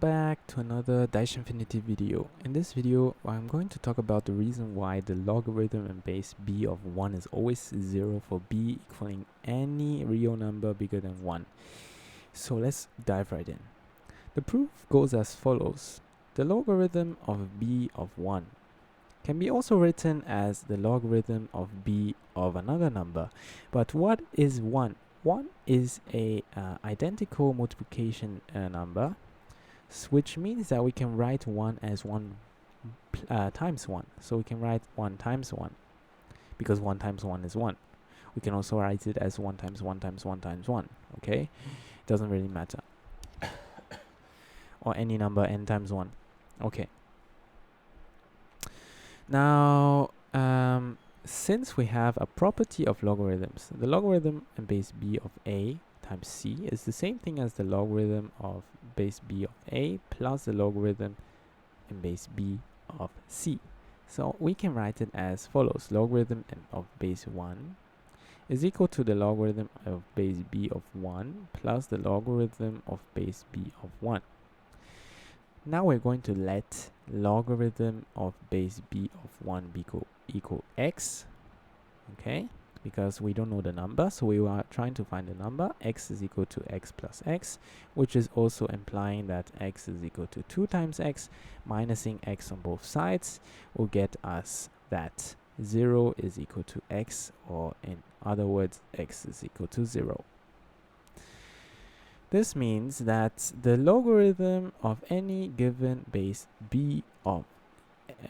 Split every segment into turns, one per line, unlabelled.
Back to another Daishinfinity video. In this video, I'm going to talk about the reason why the logarithm in base b of 1 is always 0 for b equaling any real number bigger than 1. So let's dive right in. The proof goes as follows. The logarithm of b of 1 can be also written as the logarithm of b of another number. But what is 1? 1 is a identical multiplication number, which means that we can write 1 as 1 times 1. So we can write 1 times 1 because 1 times 1 is 1. We can also write it as 1 times 1 times 1 times 1. Okay, it doesn't really matter. Or any number n times 1. Okay. Now, since we have a property of logarithms, the logarithm in base b of a times c is the same thing as the logarithm of base b of a plus the logarithm in base b of c. So we can write it as follows. Logarithm of base 1 is equal to the logarithm of base b of 1 plus the logarithm of base b of 1. Now we're going to let logarithm of base b of 1 equal x, okay, because we don't know the number, so we are trying to find the number. X is equal to x plus x, which is also implying that x is equal to 2 times x. Minusing x on both sides will get us that 0 is equal to x, or in other words, x is equal to 0. This means that the logarithm of any given base b of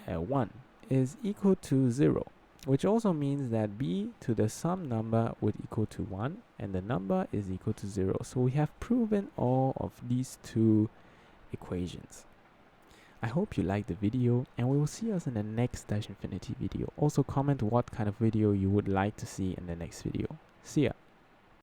1 is equal to 0, which also means that b to the sum number would equal to 1 and the number is equal to 0. So we have proven all of these two equations. I hope you liked the video, and we will see us in the next Daishinfinity video. Also comment what kind of video you would like to see in the next video. See ya!